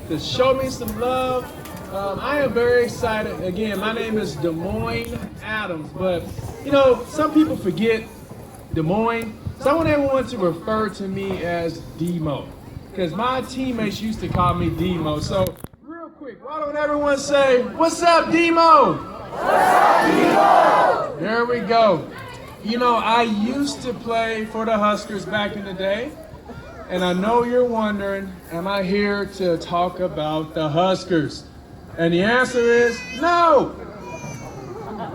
to show me some love. I am very excited. Again, my name is DeMoine Adams, but you know, some people forget DeMoine. So I want everyone to refer to me as Demo, because my teammates used to call me Demo. So real quick, why don't everyone say, "What's up, Demo?" What's up, Demo? There we go. You know, I used to play for the Huskers back in the day, and I know you're wondering, am I here to talk about the Huskers? And the answer is no.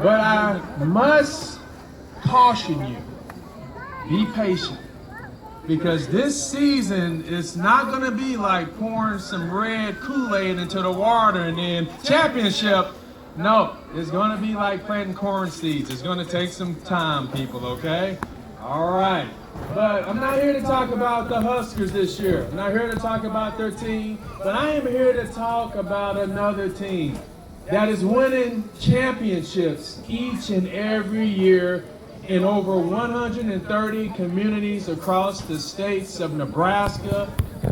But I must caution you, be patient, because this season is not going to be like pouring some red Kool-Aid into the water and then championship. No, it's going to be like planting corn seeds. It's going to take some time, people, okay? All right. But I'm not here to talk about the Huskers this year. I'm not here to talk about their team, but I am here to talk about another team that is winning championships each and every year in over 130 communities across the states of Nebraska,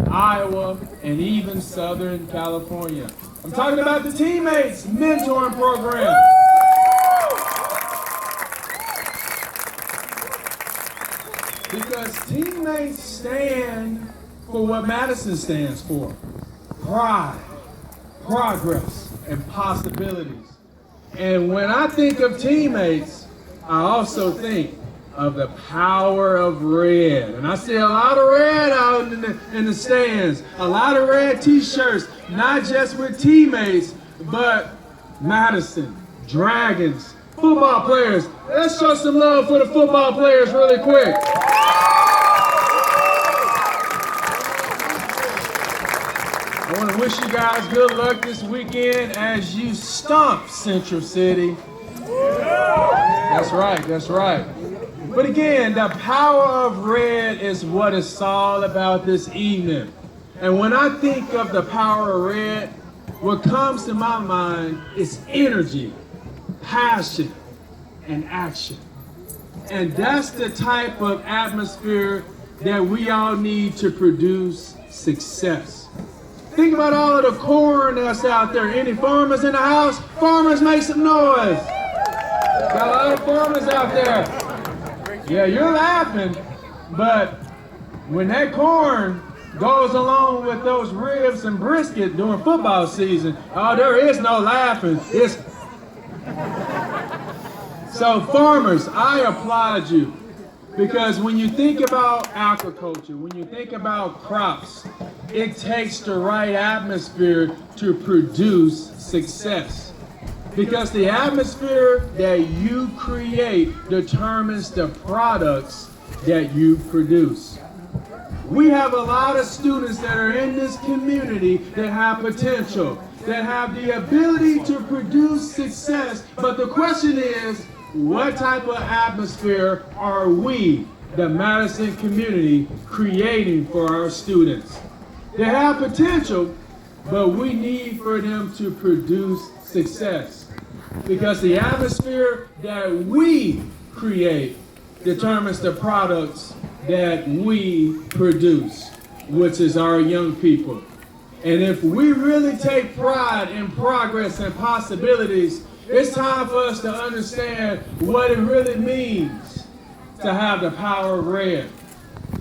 Iowa, and even Southern California. I'm talking about the TeamMates mentoring program. Because TeamMates stand for what Madison stands for: pride, progress, and possibilities. And when I think of TeamMates, I also think of the power of red. And I see a lot of red out in the stands, a lot of red t-shirts, not just with TeamMates, but Madison, Dragons, football players. Let's show some love for the football players really quick. I want to wish you guys good luck this weekend as you stomp Central City. That's right, that's right. But again, the power of red is what it's all about this evening. And when I think of the power of red, what comes to my mind is energy, passion, and action. And that's the type of atmosphere that we all need to produce success. Think about all of the corn that's out there. Any farmers in the house? Farmers, make some noise. Got a lot of farmers out there. Yeah, you're laughing, but when that corn goes along with those ribs and brisket during football season, oh, there is no laughing. So farmers, I applaud you, because when you think about agriculture, when you think about crops, it takes the right atmosphere to produce success. Because the atmosphere that you create determines the products that you produce. We have a lot of students that are in this community that have potential, that have the ability to produce success. But the question is, what type of atmosphere are we, the Madison community, creating for our students? They have potential, but we need for them to produce success. Because the atmosphere that we create determines the products that we produce, which is our young people. And if we really take pride in progress and possibilities, it's time for us to understand what it really means to have the power of red.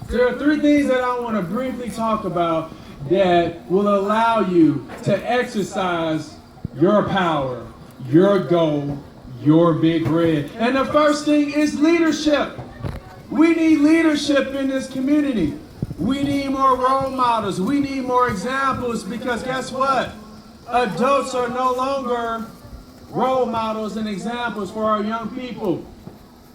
There are three things that I want to briefly talk about that will allow you to exercise your power, your goal, your big red. And the first thing is leadership. We need leadership in this community. We need more role models. We need more examples, because guess what? Adults are no longer role models and examples for our young people.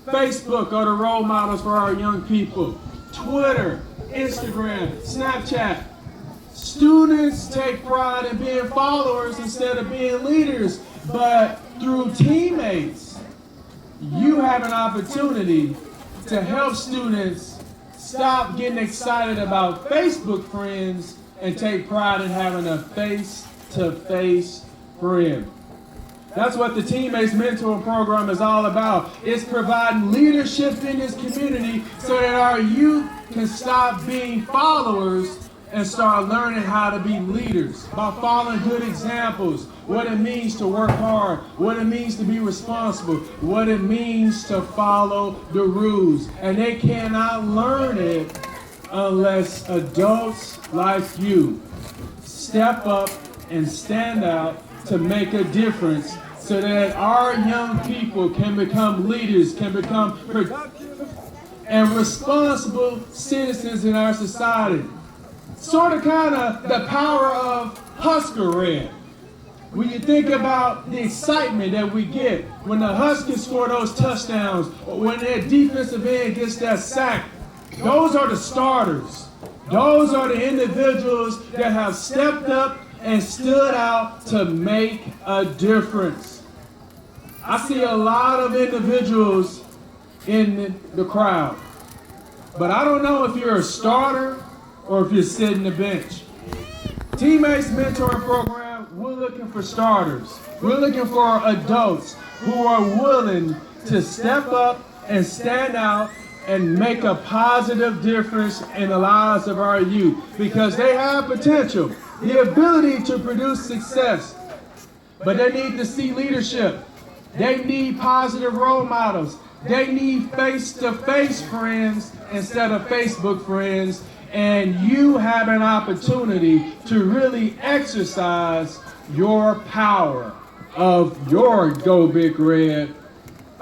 Facebook are the role models for our young people. Twitter, Instagram, Snapchat. Students take pride in being followers instead of being leaders. But through TeamMates, you have an opportunity to help students stop getting excited about Facebook friends and take pride in having a face-to-face friend. That's what the TeamMates mentoring program is all about. It's providing leadership in this community so that our youth can stop being followers and start learning how to be leaders by following good examples, what it means to work hard, what it means to be responsible, what it means to follow the rules. And they cannot learn it unless adults like you step up and stand out to make a difference so that our young people can become leaders, can become productive and responsible citizens in our society. Sort of kind of the power of Husker Red. When you think about the excitement that we get when the Huskers score those touchdowns or when their defensive end gets that sack, those are the starters. Those are the individuals that have stepped up and stood out to make a difference. I see a lot of individuals in the crowd, but I don't know if you're a starter or if you're sitting the bench. TeamMates Mentoring Program, we're looking for starters. We're looking for adults who are willing to step up and stand out and make a positive difference in the lives of our youth because they have potential, the ability to produce success, but they need to see leadership. They need positive role models. They need face-to-face friends instead of Facebook friends, and you have an opportunity to really exercise your power of your Go Big Red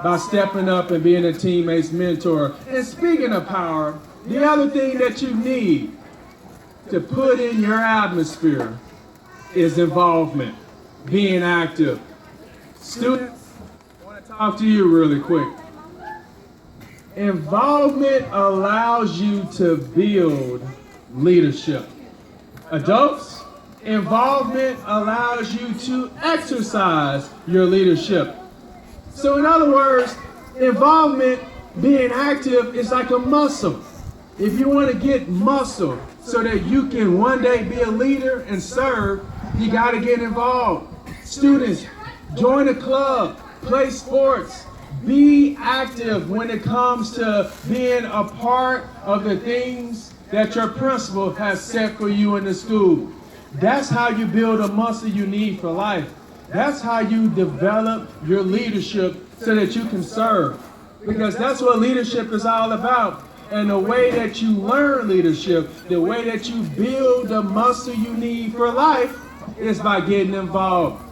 by stepping up and being a TeamMates mentor. And speaking of power, the other thing that you need to put in your atmosphere is involvement, being active. Students, I want to talk to you really quick. Involvement allows you to build leadership. Adults, involvement allows you to exercise your leadership. So in other words, involvement, being active is like a muscle. If you want to get muscle so that you can one day be a leader and serve, you got to get involved. Students, join a club, play sports, be active when it comes to being a part of the things that your principal has set for you in the school. That's how you build a muscle you need for life. That's how you develop your leadership so that you can serve. Because that's what leadership is all about. And the way that you learn leadership, the way that you build the muscle you need for life is by getting involved.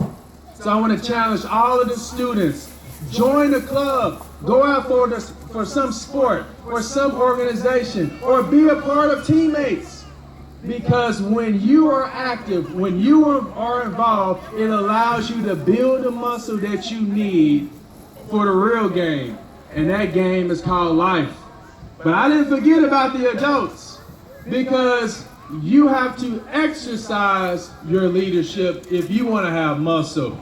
So I want to challenge all of the students. Join a club, go out for some sport or some organization, or be a part of TeamMates. Because when you are active, when you are involved, it allows you to build the muscle that you need for the real game. And that game is called life. But I didn't forget about the adults, because you have to exercise your leadership if you want to have muscle.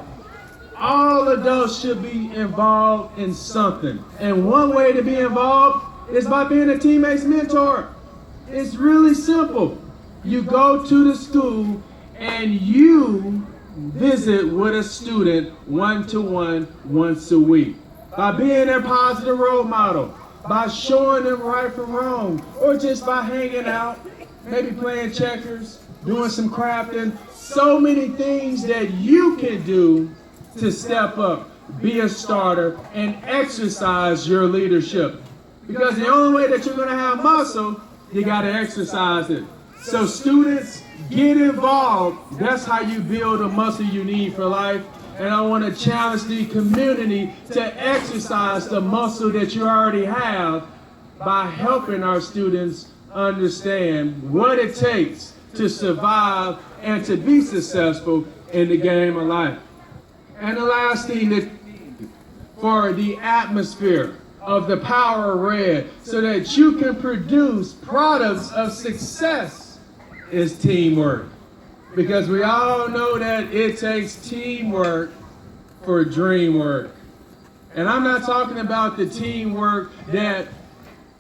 All adults should be involved in something. And one way to be involved is by being a TeamMates mentor. It's really simple. You go to the school and you visit with a student one-to-one once a week. By being their positive role model, by showing them right from wrong, or just by hanging out, maybe playing checkers, doing some crafting. So many things that you can do to step up, be a starter, and exercise your leadership. Because the only way that you're going to have muscle, you got to exercise it. So students, get involved. That's how you build a muscle you need for life. And I want to challenge the community to exercise the muscle that you already have by helping our students understand what it takes to survive and to be successful in the game of life. And the last thing that for the atmosphere of the power of red so that you can produce products of success is teamwork. Because we all know that it takes teamwork for dream work. And I'm not talking about the teamwork that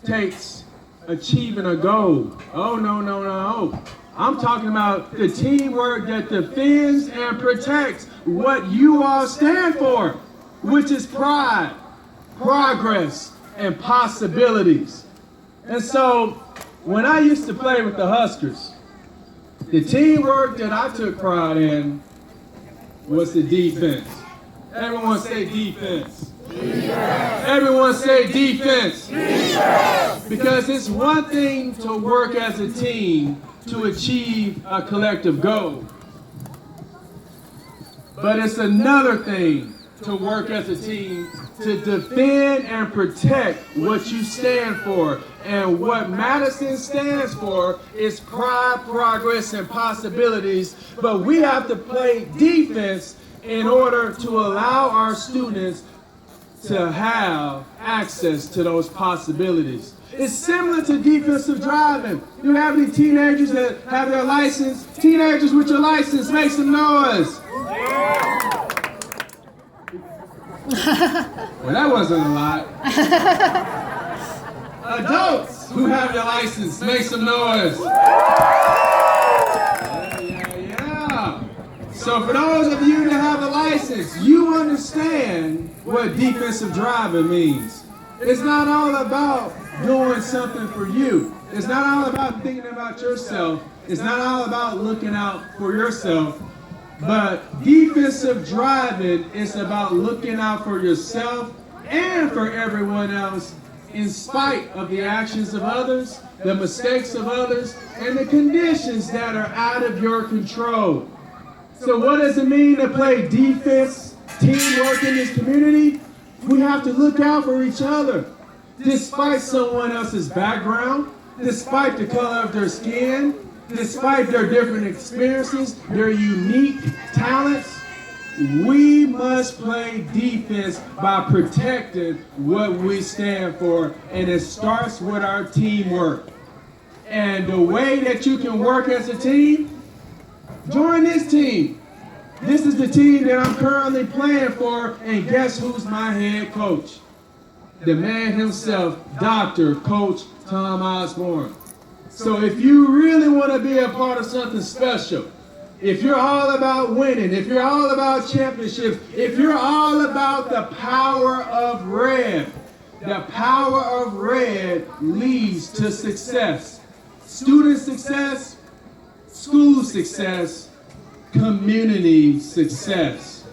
takes achieving a goal. Oh, no. I'm talking about the teamwork that defends and protects what you all stand for, which is pride, progress, and possibilities. And so when I used to play with the Huskers, The teamwork that I took pride in was the defense. Everyone say defense. Defense. Everyone say defense. Defense. Because it's one thing to work as a team to achieve a collective goal. But it's another thing to work as a team to defend and protect what you stand for. And what Madison stands for is pride, progress, and possibilities. But we have to play defense in order to allow our students to have access to those possibilities. It's similar to defensive driving. You have any teenagers that have their license? Teenagers with your license, make some noise. Well, that wasn't a lot. Adults who have their license, make some noise. Yeah. So for those of you that have a license, you understand what defensive driving means. It's not all about doing something for you. It's not all about thinking about yourself. It's not all about looking out for yourself. But defensive driving is about looking out for yourself and for everyone else in spite of the actions of others, the mistakes of others, and the conditions that are out of your control. So what does it mean to play defense, teamwork in this community? We have to look out for each other. Despite someone else's background, despite the color of their skin, despite their different experiences, their unique talents, we must play defense by protecting what we stand for, and it starts with our teamwork. And the way that you can work as a team, join this team. This is the team that I'm currently playing for, and guess who's my head coach? The man himself, Dr. Coach Tom Osborne. So if you really want to be a part of something special, if you're all about winning, if you're all about championships, if you're all about the power of red, the power of red leads to success. Student success, school success, community success.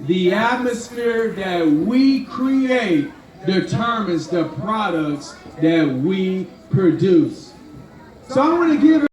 The atmosphere that we create determines the products that we produce. So I want to give